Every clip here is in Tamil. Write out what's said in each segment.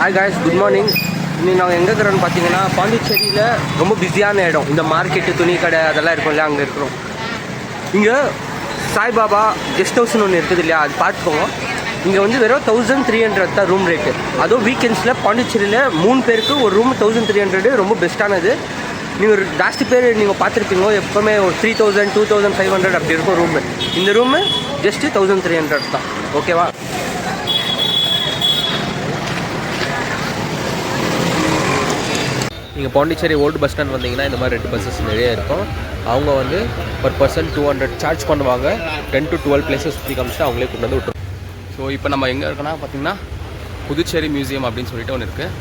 Hi guys, good morning. இன்னைக்கு நாங்கள் எங்கே இருக்கிறோன்னு பார்த்தீங்கன்னா பாண்டிச்சேரியில் ரொம்ப பிஸியான இடம். இந்த மார்க்கெட்டு, துணி கடை அதெல்லாம் இருக்கும் இல்லையா, அங்கே இருக்கிறோம். இங்கே சாய்பாபா கெஸ்ட் ஹவுஸ்னு ஒன்று இருக்குது இல்லையா, அது பார்த்துக்கோங்க. இங்கே வந்து வெறும் 1300 தான் ரூம் ரேட்டு. அதுவும் வீக்கெண்ட்ஸில் பாண்டிச்சேரியில் 3 பேருக்கு ஒரு ரூம் 1300 ரொம்ப பெஸ்ட்டானது. நீங்கள் ஜாஸ்தி பேர் நீங்கள் பார்த்துருப்பீங்க, எப்போவுமே ஒரு 3000 2500 அப்படி இருக்கும் ரூமு. இந்த ரூமு ஜஸ்ட்டு 1300 தான். ஓகேவா? நீங்கள் பாண்டிச்சேரி ஓல்டு பஸ் ஸ்டாண்ட் வந்தீங்கன்னா இந்த மாதிரி 2 பஸ்ஸஸ் நிறைய இருக்கும். அவங்க வந்து பர் பர்சன் 200 சார்ஜ் பண்ணுவாங்க. 10 to 12 பிளேஸஸ் சுற்றி காமிச்சிட்டு அவங்களே கொண்டு வந்து விட்டுரும். ஸோ இப்போ நம்ம எங்கே இருக்கோன்னா பார்த்தீங்கன்னா புதுச்சேரி மியூசியம் அப்படின்னு சொல்லிட்டு ஒன்று இருக்குது.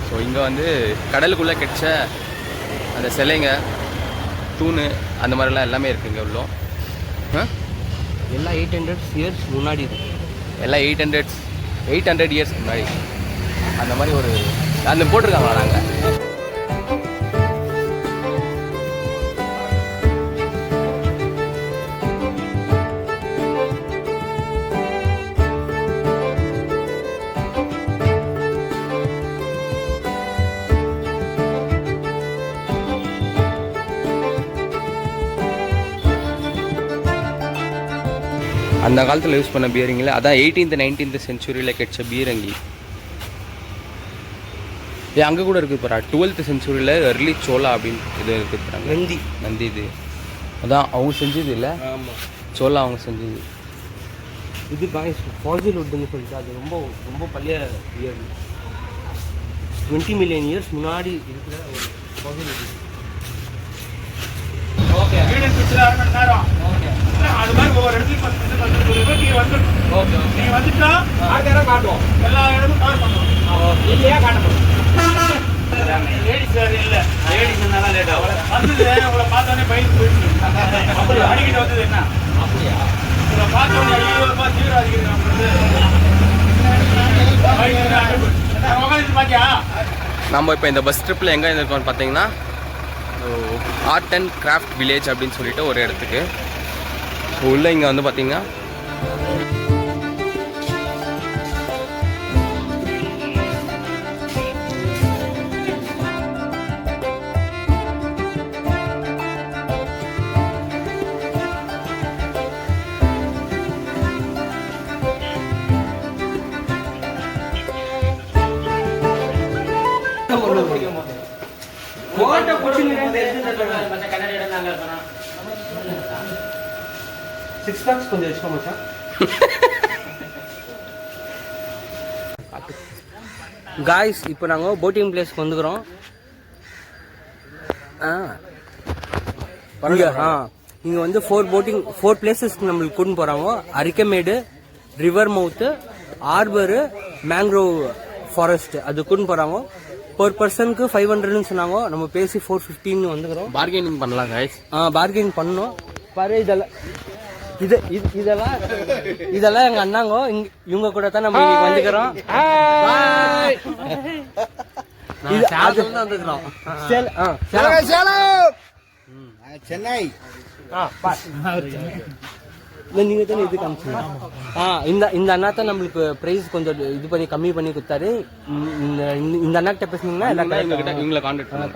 ஸோ இங்கே வந்து கடலுக்குள்ளே கிடைச்ச அந்த சிலைங்க, தூணு, அந்த மாதிரிலாம் எல்லாமே இருக்குது இங்கே உள்ள. எல்லாம் 800 இயர்ஸ் முன்னாடி இருக்குது. எல்லாம் 800 இயர்ஸ் முன்னாடி அந்த மாதிரி ஒரு அந்த போட்டிருக்காங்களா நாங்கள். அந்த காலத்தில் யூஸ் பண்ண பீரங்கில் அதான் 18th 19th சென்ச்சுரியில் கிடைச்ச பீரங்கி. அங்கே கூட இருக்குது பாரு, 12th சென்ச்சுரியில் எர்லி சோலா அப்படின்னு இது இருக்குது. நந்தி இது அதான் அவங்க செஞ்சது இல்லை. ஆமாம், சோலா அவங்க செஞ்சது. இது ஃபாசில் வுட்னு சொல்லிட்டு அது ரொம்ப ரொம்ப பழைய இயர், 20 மில்லியன் இயர்ஸ் முன்னாடி இருக்கிற ஒரு ஃபாசில் வுட். ஓகே, அது மாதிரி ஒவ்வொரு இடத்துலையும் 10 நீங்கள் ஓகே நீங்கள் வந்துட்டா அடுத்த இடம் காட்டுவோம். எல்லா இடமும் கவர் பண்ணுவோம். இல்லையா காட்டணும். லேடிஸ் இல்லை, லேடிஸ் இருந்தால் தான் லேட் ஆகும். வந்தது உங்களை பார்த்தோன்னே பயிர் போயிடுச்சு. அப்படி அடிக்கிட்டு வந்தது என்ன அப்படியா? உங்களை பார்த்தோன்னே ஐயோப்பா தீவிரவாதிக்கிறேன் பாக்கியா. நம்ம இப்போ இந்த பஸ் ட்ரிப்பில் எங்கே இருக்கோம்னு பார்த்தீங்கன்னா ஆர்ட் அண்ட் கிராஃப்ட் வில்லேஜ் அப்படின்னு சொல்லிட்டு ஒரு இடத்துக்கு உள்ள. இங்கே வந்து பார்த்தீங்கன்னா கொஞ்சம் வச்சுக்கோங்க சார். காய்ஸ், இப்போ நாங்கள் போட்டிங் பிளேஸ்க்கு வந்துக்கிறோம். இங்கே வந்து 4 பிளேசஸ்க்கு நம்மளுக்கு கூட்டின்னு போகிறாங்க. அரிக்கமேடு, ரிவர் மவுத்து, ஆர்பரு, மேங்க்ரோவ் ஃபாரஸ்ட் அது கூட்டின்னு போகிறாங்க. ஒரு பர்சனுக்கு 500ன்னு சொன்னாங்க. நம்ம பேசி 450 வந்துக்கிறோம். பார்கெனிங் பண்ணலாம் காய்ஸ். பார்கெனிங் பண்ணோம் பாரு. இதெல்லாம் எங்க அண்ணாங்க, இவங்க கூட தான் நம்ம இன்னைக்கு வந்துக்கிறோம். சென்னை நீங்க தானே இது காமிச்சீங்க. இந்த அண்ணா தான் நம்மளுக்கு பிரைஸ் கொஞ்சம் இது பண்ணி கம்மி பண்ணி கொடுத்தாரு. இந்த அண்ணா கிட்ட பேசுனீங்கன்னா இவங்களை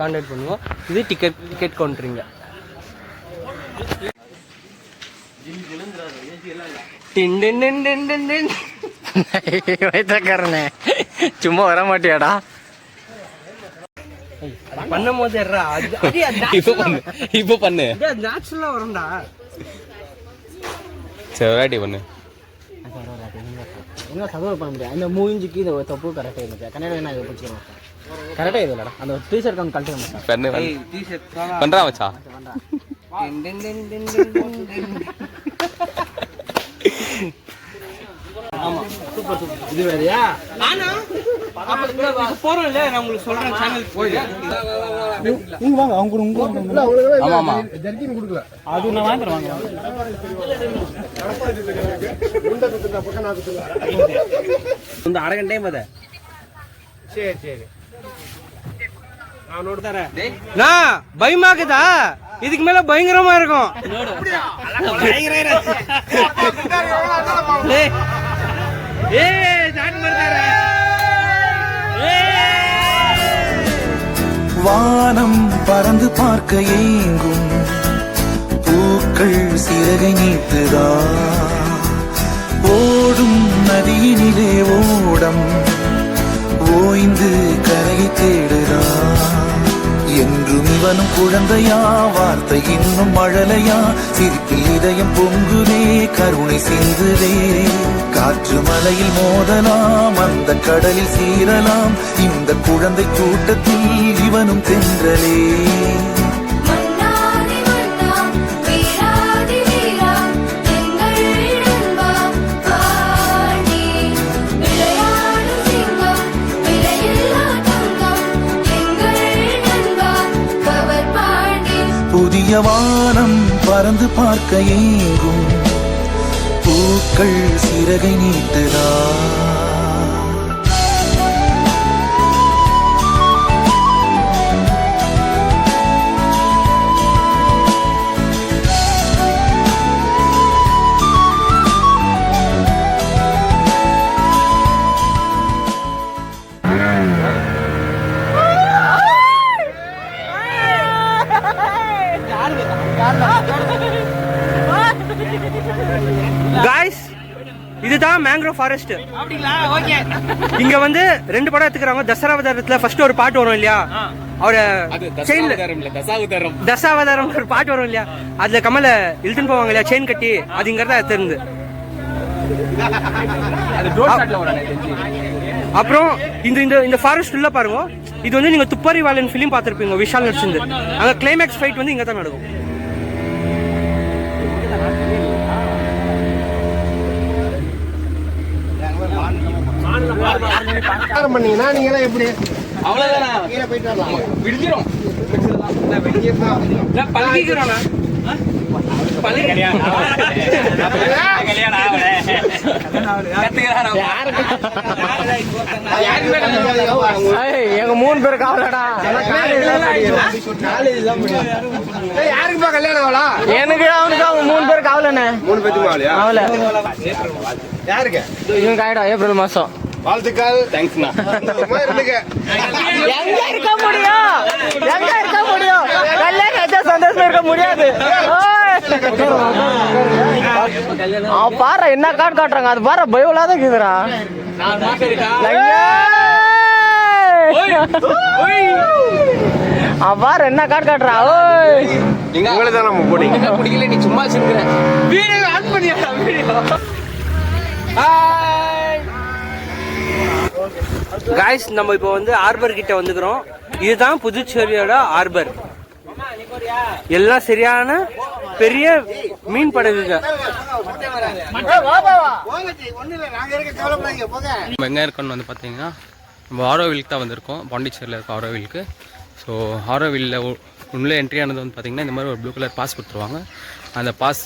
கான்டாக்ட் பண்ணுவோம். இது டிக்கெட் கவுண்டரிங்க. சும்மா வர மாட்டியாடா பண்ணும் போது இப்ப பண்ணு நேச்சுரலா வரும்டா. சரி பண்ணு. என்ன சதுர பண்ண முடியாது. அந்த மூஞ்சிக்கு இந்த தப்பு கரெக்டாக இருந்துச்சு. கன்னடம் என்ன பிடிச்சிக்கணும் கரெக்டாக இது இல்லடா. அந்த டிஷர்ட் வந்து கழட்டி பண்றா வச்சா. ஆமா, சூப்பர் சூப்பர். இது வேறயா? போறோம் இல்ல, நான் உங்களுக்கு சொல்றேன். சேனல் போய் நீங்க வாங்க, அவங்க கூட உங்க. ஆமா ஆமா, ஜர்கின் கொடுக்கல. அது நான் வாங்குறேன். வாங்க இந்த அரை கண்டே மத. சரி நான் நோட் தரேன். நான் பயமாக்குதா? இதுக்கு மேல பயங்கரமா இருக்கும். ஏ ஜான் மர்தாரே. ஏ வானம் பறந்து பார்க்க ஏங்கும் பூக்கள் சிறகை நீட்டுதா ஓடும் நதியினிலே ஓடம் ஓய்ந்து கரையை தேடுதா என்றும் இவனும் குழந்தையா வார்த்தை இன்னும் மழலையா சிரிப்பில் இதயம் பொங்குதே கருணை சிந்துதே காற்று மலையில் மோதலாம் அந்த கடலில் சீரலாம் இந்த குழந்தை கூட்டத்தில் இவனும் தென்றலே புதிய வானம் பறந்து பார்க்க ஏங்கும் பூக்கள் சிறகை நீட்டுதா காய்ஸ் இதுதான் மேங்க்ரோவ் ஃபாரஸ்ட். இங்க வந்து 2 படம் எடுத்துக்கிறாங்க. தசாவதாரத்துல ஃபர்ஸ்ட் ஒரு பாட்டு வரும் இல்லையா, அவர தசாவதாரம் ஒரு பாட்டு வரும் இல்லையா, அதுல கமல இழுத்துன்னு போவாங்க இல்லையா செயின் கட்டி, அது இங்க தான் தெரிந்து. அப்புறம் இந்த ஃபாரஸ்ட் உள்ள பாருங்க, இது வந்து நீங்க துப்பாரி வாலன் பிலிம் பார்த்திருப்பீங்க, விஷால் நடிச்சிருந்து. அங்க கிளைமேக்ஸ் ஃபைட் வந்து இங்க தான் நடக்கும். பண்ணீங்கன்னா நீங்க எப்படி அவ்வளவுதானா கீழே போயிட்டு வரலாம். விடுதிரும் பழகிக்கிறோம் எங்க 3 பேர் காவலடா. யாருக்குப்பா கல்யாணம் ஆகலா? எனக்கு அவனுக்கு அவங்க 3 பேர் காவலண்ணே. 3 பேத்துக்கு ஆகலையா? ஆகல. யாருக்கு? இவங்க ஆயிடும் ஏப்ரல் மாசம். வாழ்த்துக்கள். தேங்க்ஸ்ண்ணா. எங்க இருக்க முடியும், எங்க இருக்க முடியும், கல்யாணம் ஆச்சா சந்தோஷமா இருக்க முடியாது. அவன் பாரு என்ன கார்டு காட்டுறாங்க, அது பாரு பயவுலாத இருக்குதுடா. அவன் பாரு என்ன கார்டு காட்டுறான். உங்களை தான் நம்ம போனீங்க பிடிக்கல, நீ சும்மா வச்சிருக்கிற வீடியோ ஆன் பண்ணியா வீடியோ. காய்ஸ் நம்ம இப்போ வந்து ஹார்பர் கிட்ட வந்துக்கிறோம். இதுதான் புதுச்சேரியோட ஹார்பர். எல்லாம் சரியான பெரிய மீன் படகுங்க. எங்க இருக்கோம்னு வந்து பார்த்தீங்கன்னா நம்ம ஆரோவிலுக்கு தான் வந்திருக்கோம். பாண்டிச்சேரியில் இருக்க ஆரோவிலுக்கு. ஸோ ஆரோவிலில் உள்ளே என்ட்ரி ஆனது வந்து பார்த்தீங்கன்னா இந்த மாதிரி ஒரு ப்ளூ கலர் பாஸ் கொடுத்துருவாங்க. அந்த பாஸ்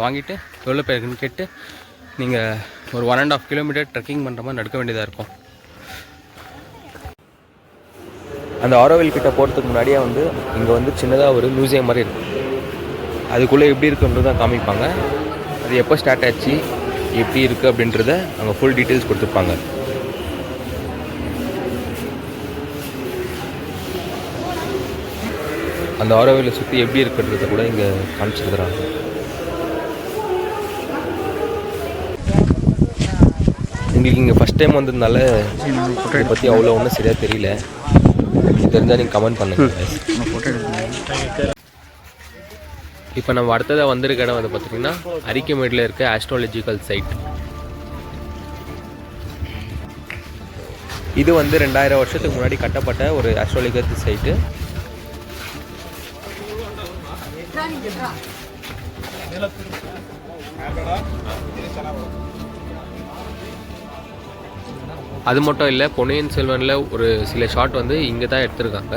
வாங்கிட்டு எவ்வளோ பேருக்குன்னு கேட்டு நீங்கள் ஒரு 1.5 கிலோமீட்டர் ட்ரெக்கிங் பண்ணுற மாதிரி நடக்க வேண்டியதாக இருக்கும். அந்த ஆரோவில் கிட்ட போகிறதுக்கு முன்னாடியே வந்து இங்கே வந்து சின்னதாக ஒரு மியூசியம் மாதிரி இருக்குது. அதுக்குள்ளே எப்படி இருக்குன்றது தான் காமிப்பாங்க. அது எப்போ ஸ்டார்ட் ஆச்சு, எப்படி இருக்குது அப்படின்றத அங்கே ஃபுல் டீட்டெயில்ஸ் கொடுத்துருப்பாங்க. அந்த ஆரோவிலை சுற்றி எப்படி இருக்குன்றத கூட இங்கே காமிச்சிருக்கிறாங்க. எங்களுக்கு இங்கே ஃபஸ்ட் டைம் வந்ததுனால இதை பற்றி அவ்வளோ ஒன்றும் சரியாக தெரியல. தெரிஞ்சால் நீங்கள் கமெண்ட் பண்ணுங்கள். இப்போ நம்ம அடுத்ததாக வந்திருக்க இடம் வந்து பார்த்திங்கன்னா அரிக்கமேடில் இருக்க ஆஸ்ட்ராலஜிக்கல் சைட். இது வந்து 2000 வருஷத்துக்கு முன்னாடி கட்டப்பட்ட ஒரு ஆஸ்ட்ராலஜிக்கல் சைட்டு. அது மட்டும் இல்லை, பொன்னியின் செல்வனில் ஒரு சில ஷாட் வந்து இங்கே தான் எடுத்திருக்காங்க.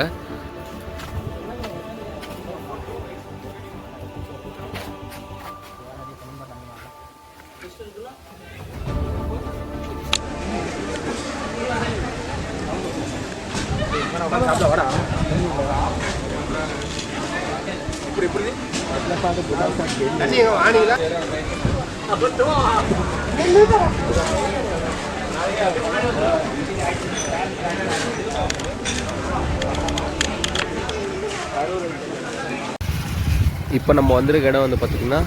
இப்போ நம்ம வந்திருக்க இடம் வந்து பார்த்திங்கன்னா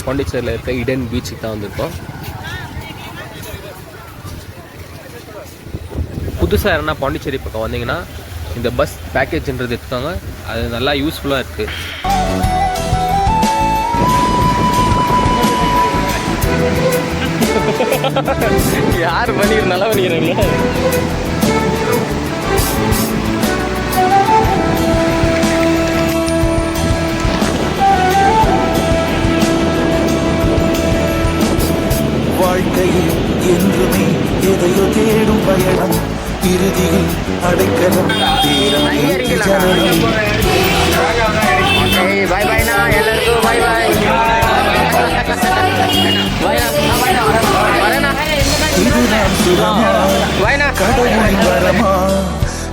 பாண்டிச்சேரியில் இருக்க இடன் பீச்சுக்கு தான் வந்திருக்கோம். புதுசாக யாருன்னா பாண்டிச்சேரி பக்கம் வந்தீங்கன்னா இந்த பஸ் பேக்கேஜ்ன்றது எடுத்துக்காங்க. அது நல்லா யூஸ்ஃபுல்லாக இருக்குது. யார் பண்ணிடு நல்லா பண்ணிக்கிறாங்க. வாழ்க்கையில் என்றுமே எதையோ தேடும் பயணம், இறுதியில் அடைக்கலம் தீரம் ஜனனம். பாய் பாய்ண்ணா, எல்லாருக்கும் பாய் பாய். இதுதான் சுகமா கடவுளின் வரமா,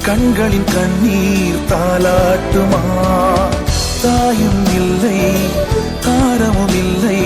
கண்களின் கண்ணீர் தாலாட்டுமா, தாயும் இல்லை தாரமும் இல்லை